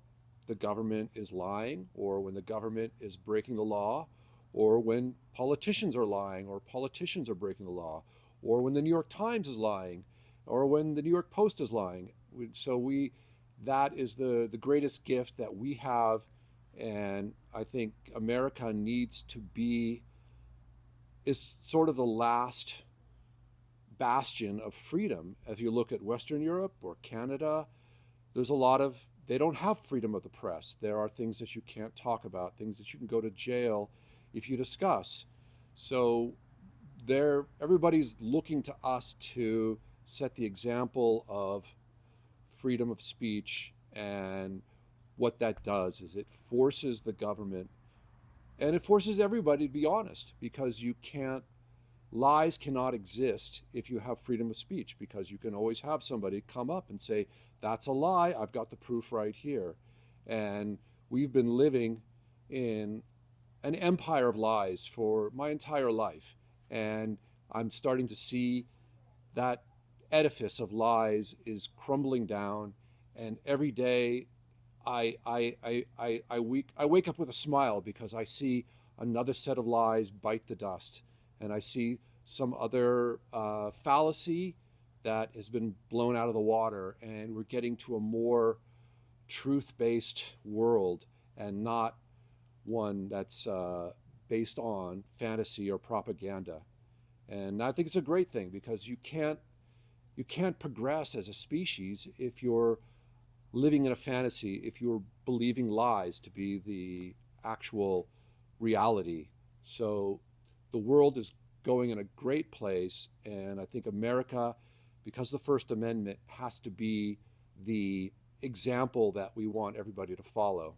the government is lying, or when the government is breaking the law, or when politicians are lying, or politicians are breaking the law, or when the New York Times is lying, or when the New York Post is lying. So that is the greatest gift that we have, and I think America needs to be, is sort of the last bastion of freedom. If you look at Western Europe or Canada, there's a lot of, they don't have freedom of the press. There are things that you can't talk about, things that you can go to jail if you discuss. So everybody's looking to us to set the example of freedom of speech, and what that does is it forces the government, and it forces everybody to be honest, because lies cannot exist if you have freedom of speech, because you can always have somebody come up and say, that's a lie, I've got the proof right here. And we've been living in an empire of lies for my entire life, and I'm starting to see that edifice of lies is crumbling down, and every day I wake up with a smile, because I see another set of lies bite the dust, and I see some other fallacy that has been blown out of the water, and we're getting to a more truth-based world, and not one that's based on fantasy or propaganda. And I think it's a great thing, because you can't progress as a species if you're living in a fantasy, if you're believing lies to be the actual reality. So the world is going in a great place, and I think America, because the First Amendment, has to be the example that we want everybody to follow.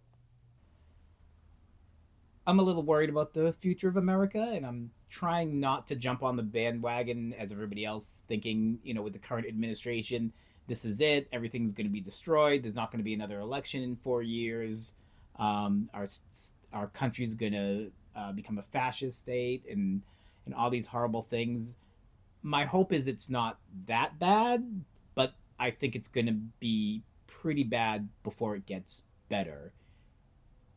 I'm a little worried about the future of America, and I'm trying not to jump on the bandwagon as everybody else, thinking, with the current administration, this is it, everything's going to be destroyed, there's not going to be another election in 4 years, our country's going to become a fascist state, and all these horrible things. My hope is it's not that bad, but I think it's going to be pretty bad before it gets better.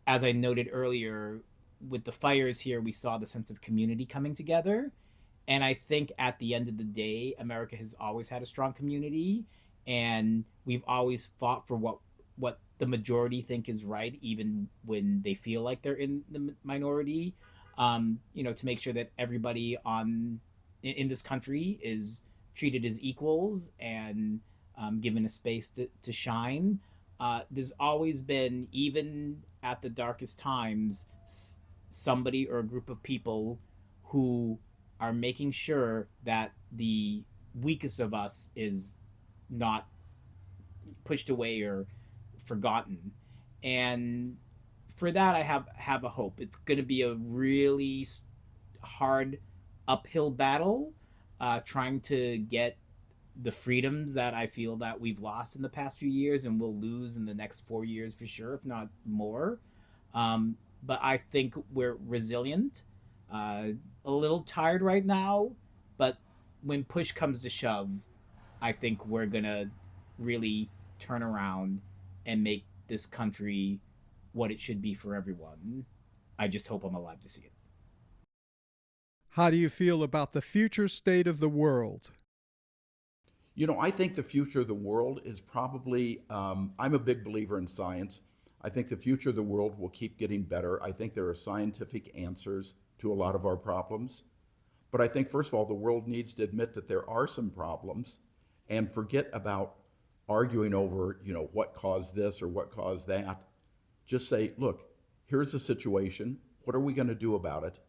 As I noted earlier, with the fires here, we saw the sense of community coming together. And I think at the end of the day, America has always had a strong community, and we've always fought for what the majority think is right, even when they feel like they're in the minority. To make sure that everybody in this country is treated as equals, and given a space to shine. There's always been, even at the darkest times, somebody or a group of people who are making sure that the weakest of us is not pushed away or forgotten. And for that, I have a hope. It's going to be a really hard uphill battle, trying to get the freedoms that I feel that we've lost in the past few years, and will lose in the next 4 years for sure, if not more. But I think we're resilient. A little tired right now, but when push comes to shove, I think we're gonna really turn around and make this country what it should be for everyone. I just hope I'm alive to see it. How do you feel about the future state of the world? I think the future of the world is probably, I'm a big believer in science. I think the future of the world will keep getting better. I think there are scientific answers to a lot of our problems. But I think, first of all, the world needs to admit that there are some problems, and forget about arguing over, what caused this or what caused that. Just say, look, here's the situation. What are we going to do about it?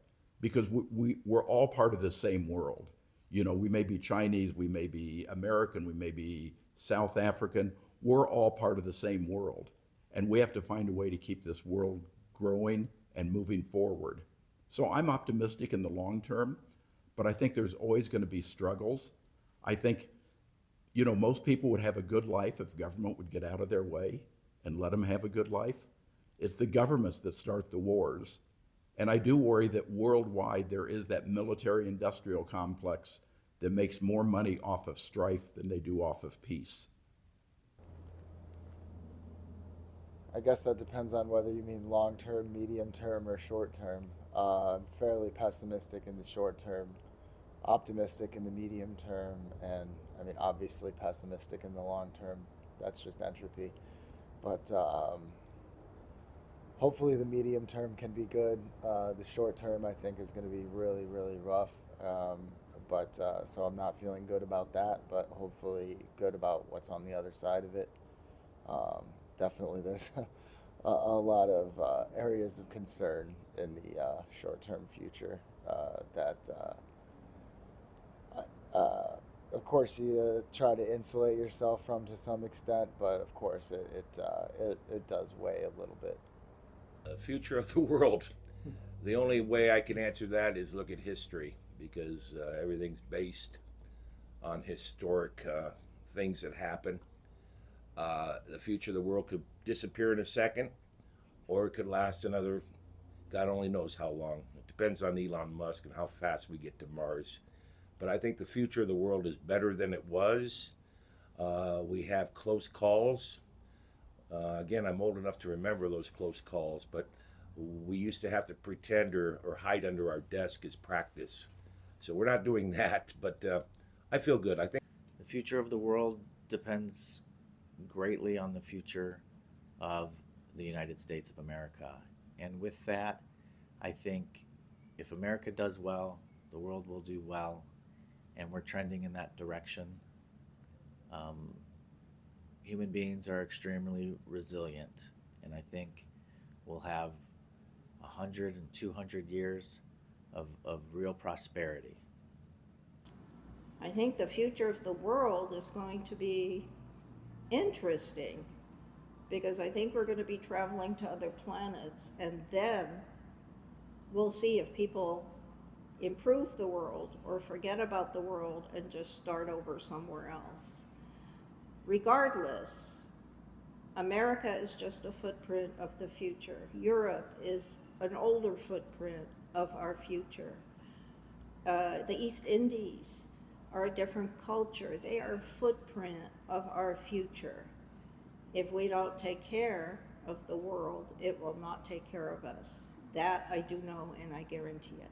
Because we're all part of the same world. We may be Chinese, we may be American, we may be South African. We're all part of the same world. And we have to find a way to keep this world growing and moving forward. So I'm optimistic in the long term, but I think there's always going to be struggles. I think, most people would have a good life if government would get out of their way and let them have a good life. It's the governments that start the wars. And I do worry that worldwide there is that military-industrial complex that makes more money off of strife than they do off of peace. I guess that depends on whether you mean long term, medium term, or short term. I'm fairly pessimistic in the short term, optimistic in the medium term, and I mean, obviously pessimistic in the long term. That's just entropy. But hopefully, the medium term can be good. The short term, I think, is going to be really, really rough. So I'm not feeling good about that, but hopefully, good about what's on the other side of it. Definitely, there's a lot of areas of concern in the short-term future that, of course, you try to insulate yourself from to some extent, but of course, it does weigh a little bit. The future of the world. The only way I can answer that is look at history, because everything's based on historic things that happen. The future of the world could disappear in a second, or it could last another, God only knows how long. It depends on Elon Musk and how fast we get to Mars. But I think the future of the world is better than it was. We have close calls. Again, I'm old enough to remember those close calls, but we used to have to pretend or hide under our desk as practice. So we're not doing that, but I feel good. I think the future of the world depends greatly on the future of the United States of America. And with that, I think if America does well, the world will do well, and we're trending in that direction. Human beings are extremely resilient, and I think we'll have 100 and 200 years of real prosperity. I think the future of the world is going to be interesting, because I think we're going to be traveling to other planets, and then we'll see if people improve the world or forget about the world and just start over somewhere else. Regardless, America is just a footprint of the future. Europe is an older footprint of our future. The East Indies are a different culture. They are a footprint of our future. If we don't take care of the world, it will not take care of us. That I do know, and I guarantee it.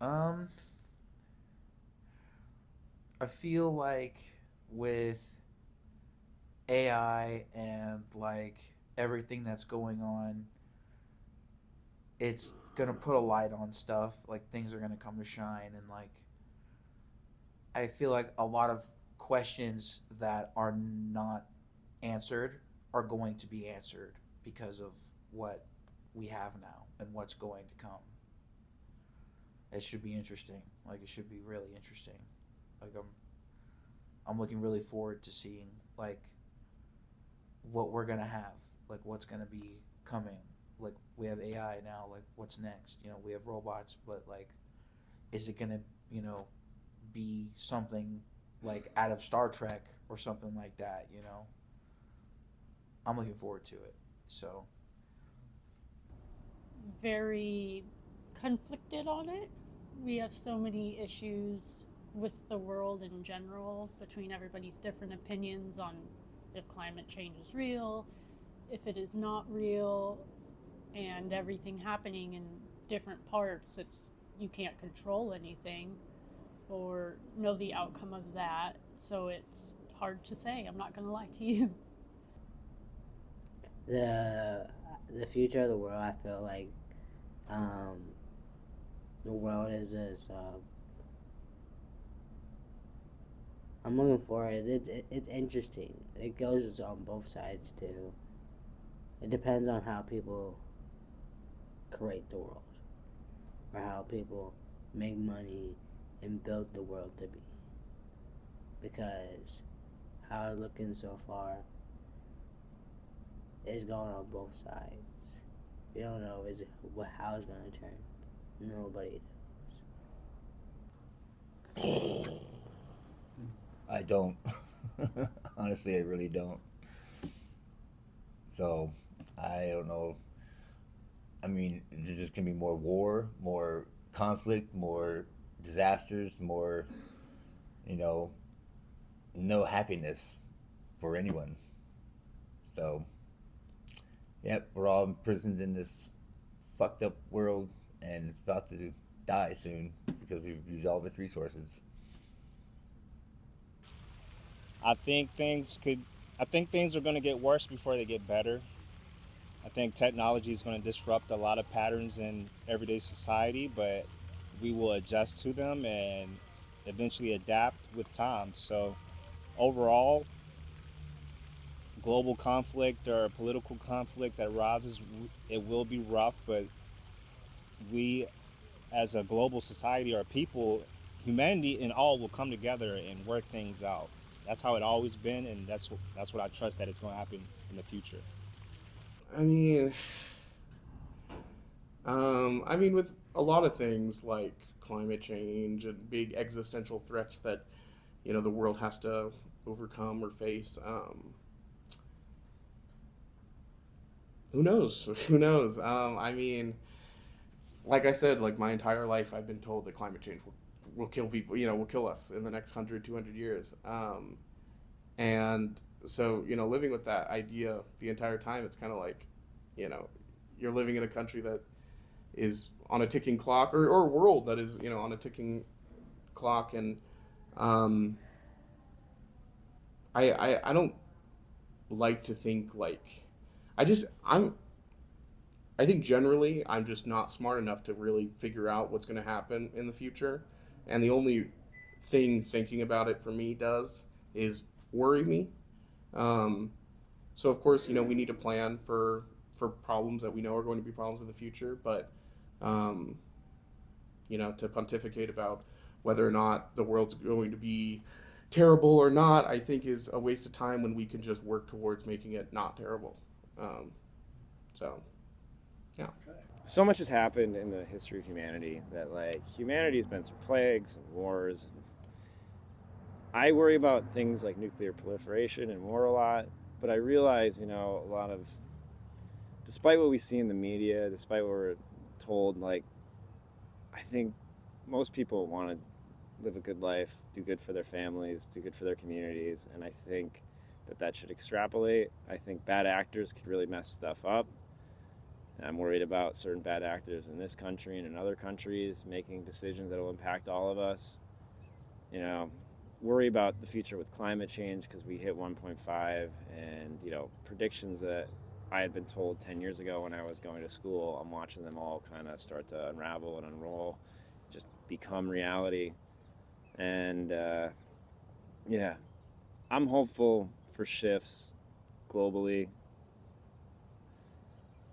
I feel like with AI and like everything that's going on, it's gonna put a light on stuff. Like things are gonna come to shine, and like I feel like a lot of questions that are not answered are going to be answered because of what we have now and what's going to come. It should be interesting. Like it should be really interesting. Like I'm looking really forward to seeing like what we're gonna have, like what's gonna be coming. Like we have AI now, like what's next? You know, we have robots, but like is it gonna, be something like out of Star Trek or something like that, I'm looking forward to it. So Very conflicted on it. We have so many issues with the world in general, between everybody's different opinions on if climate change is real, if it is not real, and everything happening in different parts. You can't control anything or know the outcome of that, so it's hard to say. I'm not going to lie to you. The future of the world, I feel like the world is just I'm looking for it. It's interesting. It goes on both sides too. It depends on how people create the world, or how people make money and build the world to be. Because how it's looking so far is going on both sides. You don't know how it's gonna turn. Nobody knows. I don't. Honestly, I really don't. So, I don't know. I mean, there's just gonna be more war, more conflict, more disasters, more, no happiness for anyone. So, Yep, we're all imprisoned in this fucked up world, and it's about to die soon because we've used all of its resources. I think things could. I think things are going to get worse before they get better. I think technology is going to disrupt a lot of patterns in everyday society, but we will adjust to them and eventually adapt with time. So overall, global conflict or political conflict that rises, it will be rough, but we as a global society or people, humanity in all will come together and work things out. That's how it always been, and that's what I trust that it's going to happen in the future. I mean, with a lot of things like climate change and big existential threats that, the world has to overcome or face. Who knows? Who knows? Like I said, like my entire life, I've been told that climate change will kill people. Will kill us in the next 100, 200 years. And so, living with that idea the entire time, it's kind of like, you know, you're living in a country that is on a ticking clock, or a world that is, on a ticking clock. And um, I don't like to think like, I just, I think generally I'm just not smart enough to really figure out what's going to happen in the future. And the only thing thinking about it for me does is worry me. Um, so of course, we need to plan for problems that we know are going to be problems in the future. But um, to pontificate about whether or not the world's going to be terrible or not, I think is a waste of time when we can just work towards making it not terrible. So, yeah. So much has happened in the history of humanity that, like, humanity's been through plagues and wars. I worry about things like nuclear proliferation and war a lot, but I realize, a lot of, despite what we see in the media, despite what we're told, like, I think most people want to live a good life, do good for their families, do good for their communities, and I think that should extrapolate. I think bad actors could really mess stuff up. I'm worried about certain bad actors in this country and in other countries making decisions that will impact all of us. Worry about the future with climate change because we hit 1.5, and, predictions that I had been told 10 years ago when I was going to school, I'm watching them all kind of start to unravel and unroll, just become reality. And, yeah, I'm hopeful for shifts globally.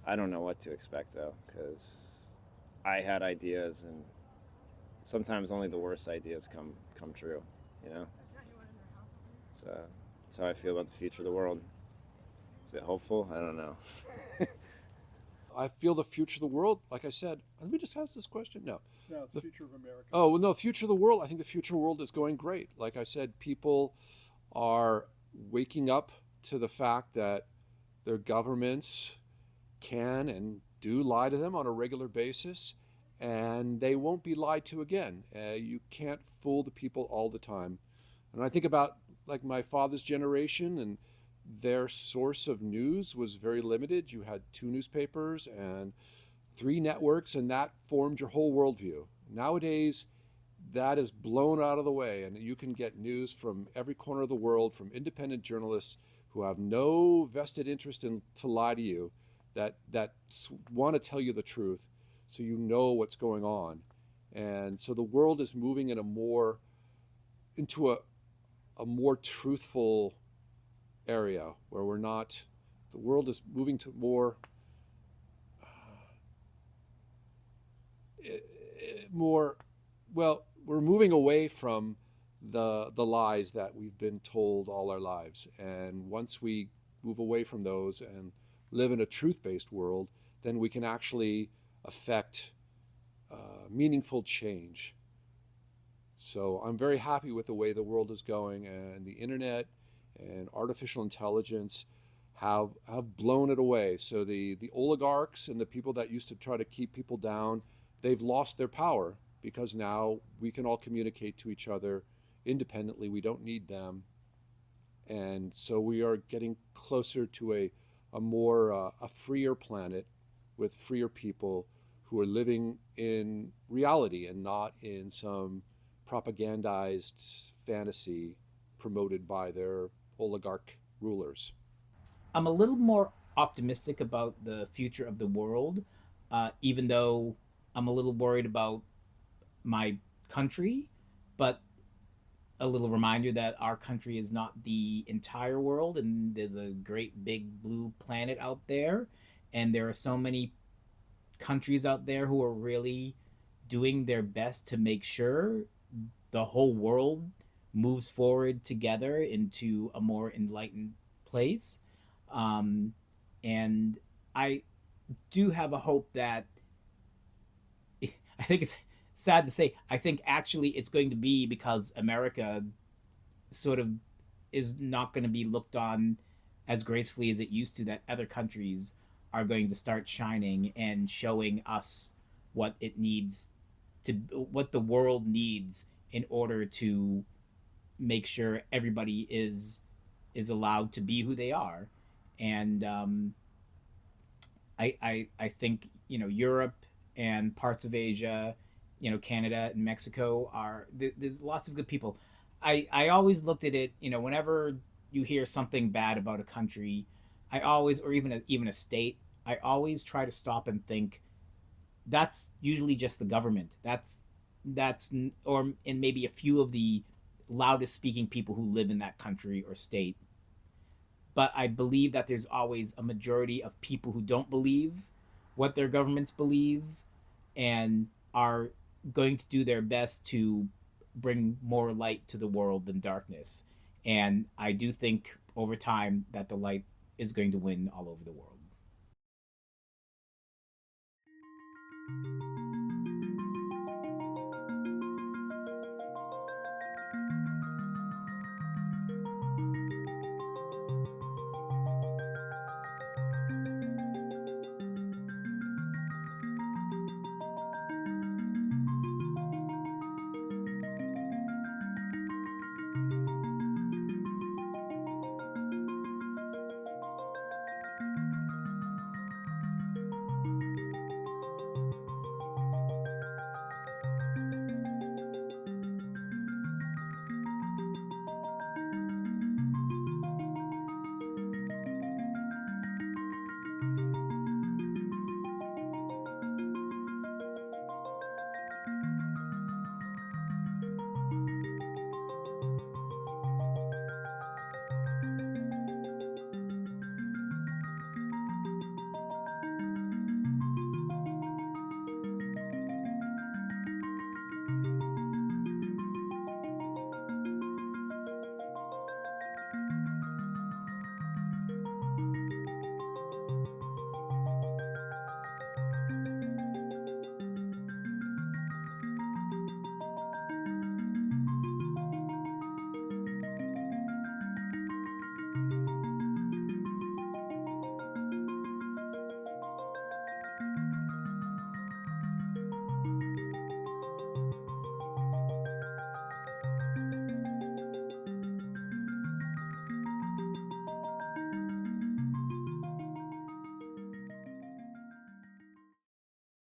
I don't know what to expect, though, because I had ideas, and sometimes only the worst ideas come true, So that's how I feel about the future of the world. Is it hopeful? I don't know. I feel the future of the world, like I said, did we just ask this question? No. No, it's the future of America. Oh, well, no, future of the world. I think the future world is going great. Like I said, people are waking up to the fact that their governments can and do lie to them on a regular basis, and they won't be lied to again. You can't fool the people all the time. And I think about like my father's generation, and their source of news was very limited. You had 2 newspapers and 3 networks, and that formed your whole worldview. Nowadays, that is blown out of the way, and you can get news from every corner of the world from independent journalists who have no vested interest in to lie to you, that want to tell you the truth, so you know what's going on. And so the world is moving into a more truthful area where the world is moving to more we're moving away from the lies that we've been told all our lives. And once we move away from those and live in a truth-based world, then we can actually affect meaningful change. So I'm very happy with the way the world is going, and the internet and artificial intelligence have blown it away. So the oligarchs and the people that used to try to keep people down, they've lost their power because now we can all communicate to each other independently. We don't need them. And so we are getting closer to a a freer planet with freer people who are living in reality and not in some propagandized fantasy promoted by their oligarch rulers. I'm a little more optimistic about the future of the world, even though I'm a little worried about my country. But a little reminder that our country is not the entire world, and there's a great big blue planet out there, and there are so many countries out there who are really doing their best to make sure the whole world moves forward together into a more enlightened place. Um, and I do have a hope that I think it's sad to say, I think actually it's going to be because America sort of is not going to be looked on as gracefully as it used to, that other countries are going to start shining and showing us what it needs to, what the world needs in order to make sure everybody is allowed to be who they are. And I think, you know, Europe and parts of Asia, you know, Canada and Mexico are, there's lots of good people. I always looked at it, you know, whenever you hear something bad about a country, I always, or even a state, I always try to stop and think that's usually just the government. That's or and maybe a few of the loudest speaking people who live in that country or state. But I believe that there's always a majority of people who don't believe what their governments believe and are going to do their best to bring more light to the world than darkness. And I do think over time that the light is going to win all over the world.